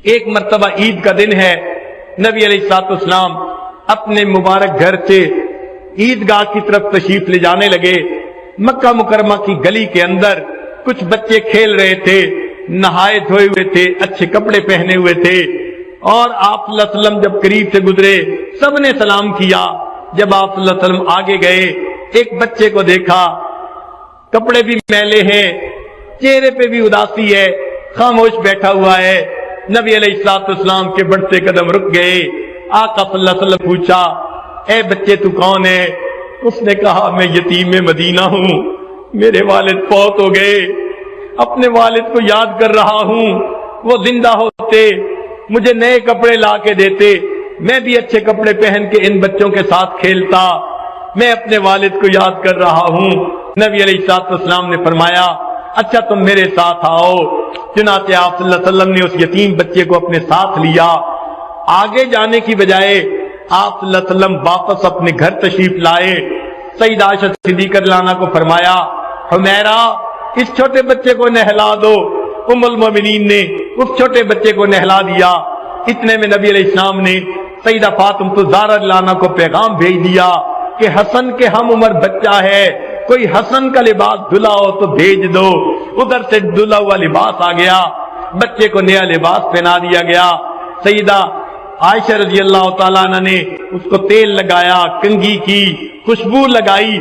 ایک مرتبہ عید کا دن ہے، نبی علیہ الصلوۃ والسلام اپنے مبارک گھر سے عیدگاہ کی طرف تشریف لے جانے لگے۔ مکہ مکرمہ کی گلی کے اندر کچھ بچے کھیل رہے تھے، نہائے دھوئے ہوئے تھے، اچھے کپڑے پہنے ہوئے تھے، اور آپ صلی اللہ علیہ وسلم جب قریب سے گزرے سب نے سلام کیا۔ جب آپ صلی اللہ علیہ وسلم آگے گئے، ایک بچے کو دیکھا، کپڑے بھی میلے ہیں، چہرے پہ بھی اداسی ہے، خاموش بیٹھا ہوا ہے۔ نبی علیہ الصلوۃ والسلام کے بڑھتے قدم رک گئے۔ آقا صلی اللہ علیہ وسلم پوچھا، اے بچے تو کون ہے؟ اس نے کہا، میں یتیم مدینہ ہوں، میرے والد فوت ہو گئے، اپنے والد کو یاد کر رہا ہوں، وہ زندہ ہوتے مجھے نئے کپڑے لا کے دیتے، میں بھی اچھے کپڑے پہن کے ان بچوں کے ساتھ کھیلتا، میں اپنے والد کو یاد کر رہا ہوں۔ نبی علیہ الصلوۃ والسلام نے فرمایا، اچھا تم میرے ساتھ آؤ۔ چنانچہ آپ صلی اللہ علیہ وسلم نے اس یتیم بچے کو اپنے ساتھ لیا۔ آگے جانے کی بجائے آپ صلی اللہ علیہ وسلم واپس اپنے گھر تشریف لائے۔ سیدہ عائشہ صدیقہ رضی اللہ عنہا کو فرمایا، حمیرہ اس چھوٹے بچے کو نہلا دو۔ ام المومنین نے اس چھوٹے بچے کو نہلا دیا۔ اتنے میں نبی علیہ السلام نے سیدہ فاطمہ الزہرا رضی اللہ عنہا کو پیغام بھیج دیا کہ حسن کے ہم عمر بچہ ہے، کوئی حسن کا لباس دھلا ہو تو بھیج دو۔ ادھر سے دھلا ہوا لباس آ گیا، بچے کو نیا لباس پہنا دیا گیا۔ سیدہ عائشہ رضی اللہ تعالیٰ عنہ نے اس کو تیل لگایا، کنگھی کی، خوشبو لگائی،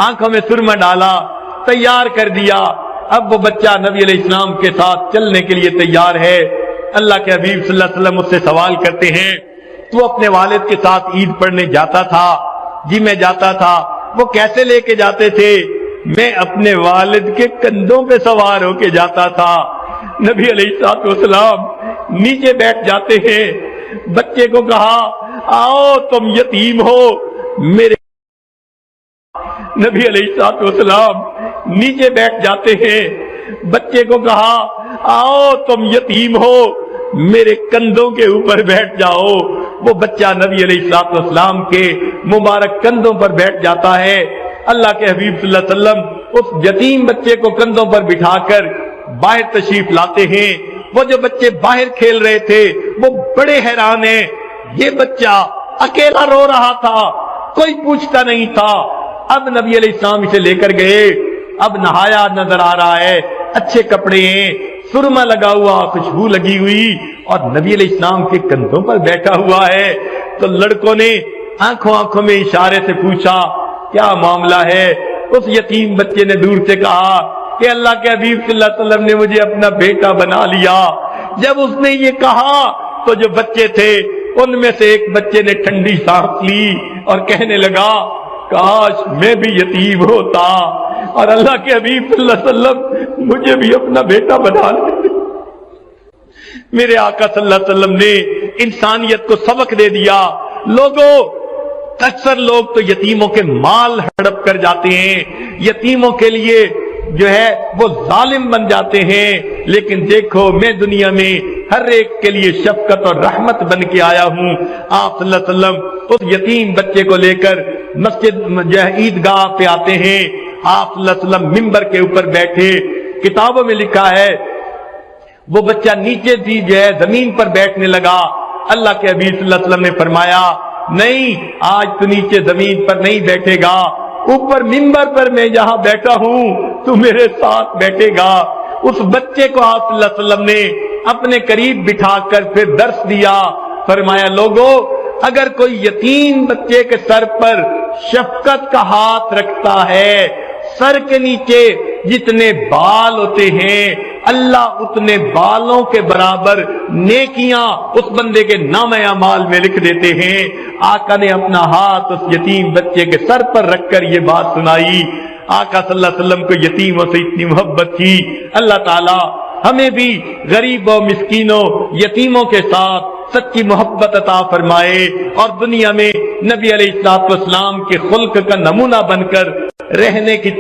آنکھوں میں سرما ڈالا، تیار کر دیا۔ اب وہ بچہ نبی علیہ السلام کے ساتھ چلنے کے لیے تیار ہے۔ اللہ کے حبیب صلی اللہ علیہ وسلم اس سے سوال کرتے ہیں، تو اپنے والد کے ساتھ عید پڑھنے جاتا تھا؟ جی میں جاتا تھا۔ وہ کیسے لے کے جاتے تھے؟ میں اپنے والد کے کندھوں پہ سوار ہو کے جاتا تھا۔ نبی علیہ الصلوۃ والسلام نیچے بیٹھ جاتے ہیں۔ بچے کو کہا، آؤ تم یتیم ہو میرے۔ نبی علیہ الصلوۃ والسلام نیچے بیٹھ جاتے ہیں۔ بچے کو کہا، آؤ تم یتیم ہو میرے کندھوں کے اوپر بیٹھ جاؤ۔ وہ بچہ نبی علیہ الصلوۃ والسلام کے مبارک کندھوں پر بیٹھ جاتا ہے۔ اللہ کے حبیب صلی اللہ علیہ وسلم اس یتیم بچے کو کندھوں پر بٹھا کر باہر تشریف لاتے ہیں۔ وہ جو بچے باہر کھیل رہے تھے وہ بڑے حیران ہیں، یہ بچہ اکیلا رو رہا تھا، کوئی پوچھتا نہیں تھا۔ اب نبی علیہ السلام اسے لے کر گئے، اب نہایا نظر آ رہا ہے، اچھے کپڑے ہیں، سرما لگا ہوا، خوشبو لگی ہوئی، اور نبی علیہ السلام کے کندھوں پر بیٹھا ہوا ہے۔ تو لڑکوں نے آنکھوں میں اشارے سے پوچھا، کیا معاملہ ہے؟ اس یتیم بچے نے دور سے کہا کہ اللہ کے حبیب صلی اللہ علیہ وسلم نے مجھے اپنا بیٹا بنا لیا۔ جب اس نے یہ کہا تو جو بچے تھے ان میں سے ایک بچے نے ٹھنڈی سانس لی اور کہنے لگا، کاش میں بھی یتیم ہوتا اور اللہ کے حبیب صلی اللہ علیہ وسلم مجھے بھی اپنا بیٹا بنا لیتے۔ میرے آقا صلی اللہ علیہ وسلم نے انسانیت کو سبق دے دیا۔ لوگوں، اکثر لوگ تو یتیموں کے مال ہڑپ کر جاتے ہیں، یتیموں کے لیے جو ہے وہ ظالم بن جاتے ہیں، لیکن دیکھو میں دنیا میں ہر ایک کے لیے شفقت اور رحمت بن کے آیا ہوں۔ آپ صلی اللہ علیہ وسلم اس یتیم بچے کو لے کر مسجد جو ہے عیدگاہ پہ آتے ہیں۔ آپ صلی اللہ علیہ وسلم ممبر کے اوپر بیٹھے، کتابوں میں لکھا ہے وہ بچہ نیچے بھی جو ہے زمین پر بیٹھنے لگا۔ اللہ کے حبیب صلی اللہ علیہ وسلم نے فرمایا، نہیں آج تو نیچے زمین پر نہیں بیٹھے گا، اوپر ممبر پر میں جہاں بیٹھا ہوں تو میرے ساتھ بیٹھے گا۔ اس بچے کو آپ صلی اللہ علیہ وسلم نے اپنے قریب بٹھا کر پھر درس دیا۔ فرمایا، لوگوں اگر کوئی یتیم بچے کے سر پر شفقت کا ہاتھ رکھتا ہے، سر کے نیچے جتنے بال ہوتے ہیں اللہ اتنے بالوں کے برابر نیکیاں اس بندے کے نامہ اعمال میں لکھ دیتے ہیں۔ آقا نے اپنا ہاتھ اس یتیم بچے کے سر پر رکھ کر یہ بات سنائی۔ آقا صلی اللہ علیہ وسلم کو یتیموں سے اتنی محبت تھی۔ اللہ تعالی ہمیں بھی غریبوں، مسکینوں، یتیموں کے ساتھ سچی محبت عطا فرمائے اور دنیا میں نبی علیہ الصلوۃ والسلام کے خلق کا نمونہ بن کر رہنے کی